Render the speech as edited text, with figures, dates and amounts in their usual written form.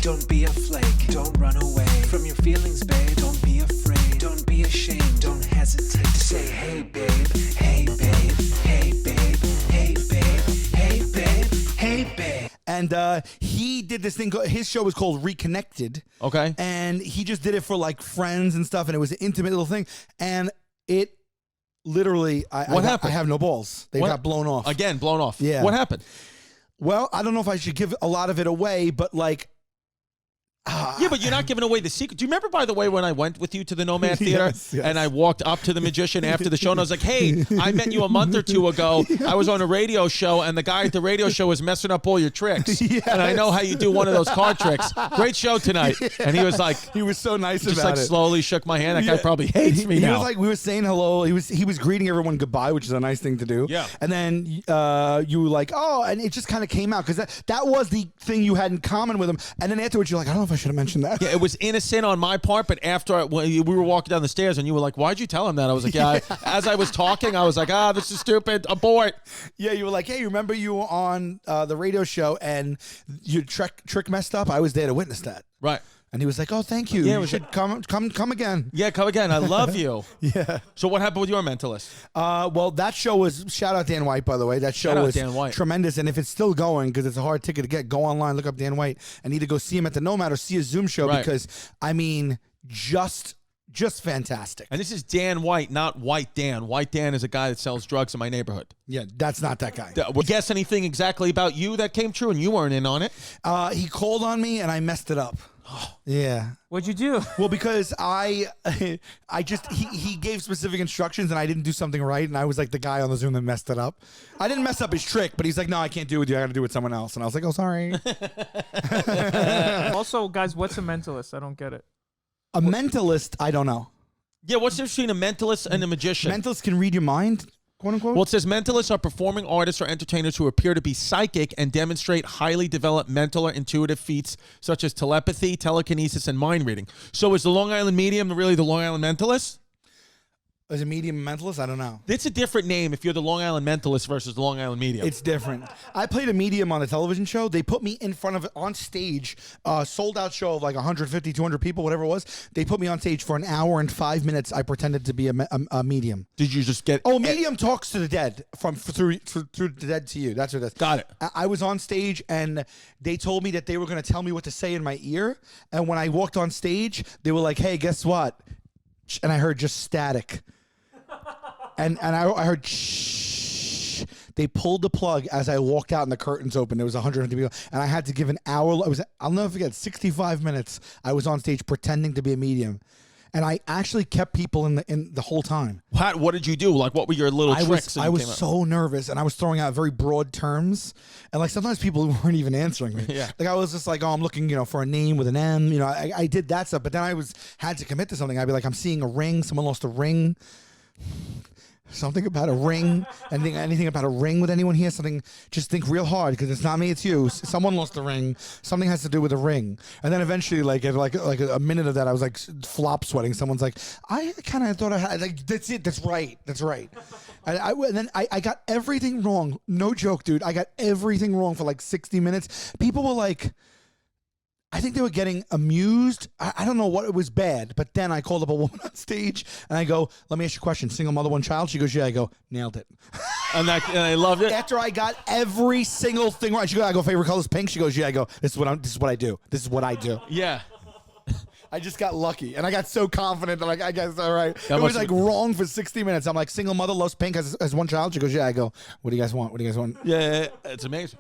Don't be a flake. Don't run away from your feelings, babe. Don't be afraid. Don't be ashamed. Don't hesitate to say, hey, babe. Hey, babe. Hey, babe. Hey, babe. Hey, babe. Hey, babe. And he did this thing. His show was called Reconnected. Okay. And he just did it for like friends and stuff. And it was an intimate little thing. And it literally, What happened? I have no balls. They got blown off. Again, blown off. Yeah. What happened? Well, I don't know if I should give a lot of it away, but like. Yeah, but you're not giving away the secret. Do you remember, by the way, when I went with you to the Nomad Theater Yes. and I walked up to the magician after the show and I was like, hey, I met you a month or two ago. I was on a radio show and the guy at the radio show was messing up all your tricks. Yes. And I know how you do one of those card tricks. Great show tonight. And he was like, He was so nice just about like it. slowly shook my hand. That guy probably hates me He now. was like, we were saying hello. He was greeting everyone goodbye, which is a nice thing to do. Yeah. And then you were like, oh, and it just kind of came out because that was the thing you had in common with him. And then afterwards, you're like, I don't know if I should have mentioned that. Yeah, it was innocent on my part, but after when we were walking down the stairs and you were like, why'd you tell him that? I was like, yeah. As I was talking, I was like, this is stupid. Abort. Yeah, you were like, hey, remember you were on the radio show and your trick messed up? I was there to witness that. Right. And he was like, oh, thank you. Yeah, it You was should come again. Yeah, come again. I love you. Yeah. So what happened with your mentalist? Well, that show was, shout out Dan White, by the way. That show Shout out was Dan White. tremendous. And if it's still going, because it's a hard ticket to get, go online, look up Dan White, and either go see him at the Nomad or see a Zoom show Right. because, I mean, just fantastic. And this is Dan White, not White Dan. White Dan is a guy that sells drugs in my neighborhood. Yeah, that's not that guy. Would you guess anything exactly about you that came true and you weren't in on it? He called on me and I messed it up. Yeah. What'd you do? Well, because I just he gave specific instructions and I didn't do something right and I was like the guy on the Zoom that messed it up. I didn't mess up his trick, but he's like, no, I can't do it with you. I got to do it with someone else. And I was like, oh, sorry. Also, guys, what's a mentalist? I don't get it. A mentalist, I don't know. Yeah, what's the difference between a mentalist and a magician? Mentalists can read your mind, quote unquote. Well, it says mentalists are performing artists or entertainers who appear to be psychic and demonstrate highly developed mental or intuitive feats such as telepathy, telekinesis, and mind reading. So is the Long Island medium really the Long Island mentalist? As a medium mentalist, I don't know. It's a different name if you're the Long Island mentalist versus the Long Island medium. It's different. I played a medium on a television show. They put me in front of, on stage, sold out show of like 150, 200 people, whatever it was. They put me on stage for an hour and 5 minutes. I pretended to be a medium. Did you just get... Oh, medium talks to the dead through the dead to you. That's what it is. Got it. I was on stage and they told me that they were going to tell me what to say in my ear. And when I walked on stage, they were like, hey, guess what? And I heard just static. And I heard shh. They pulled the plug as I walked out and the curtains opened. There was 150 people. And I had to give an hour. I'll never forget, 65 minutes I was on stage pretending to be a medium. And I actually kept people in the whole time. What did you do? Like, what were your little tricks? I was so nervous, and I was throwing out very broad terms, and like sometimes people weren't even answering me. Yeah. Like I was just like, oh, I'm looking, for a name with an M. I did that stuff, but then I had to commit to something. I'd be like, I'm seeing a ring. Someone lost a ring. Something about a ring. Anything about a ring with anyone here? Something. Just think real hard because it's not me, it's you. Someone lost a ring. Something has to do with a ring. And then eventually, like a minute of that, I was like flop sweating. Someone's like, I kind of thought I had. Like, that's it. That's right. That's right. And then I got everything wrong. No joke, dude. I got everything wrong for like 60 minutes. People were like, I think they were getting amused. I don't know what, it was bad. But then I called up a woman on stage and I go, let me ask you a question. Single mother, one child? She goes, yeah. I go, nailed it. And I loved it. After I got every single thing right. She goes, I go, favorite color is pink. She goes, yeah. I go, this is what I do. This is what I do. Yeah. I just got lucky, and I got so confident. I'm like, I guess all right. That It was must like wrong for 60 minutes. I'm like, single mother loves pink, has one child. She goes, yeah. I go, what do you guys want? What do you guys want? Yeah, it's amazing.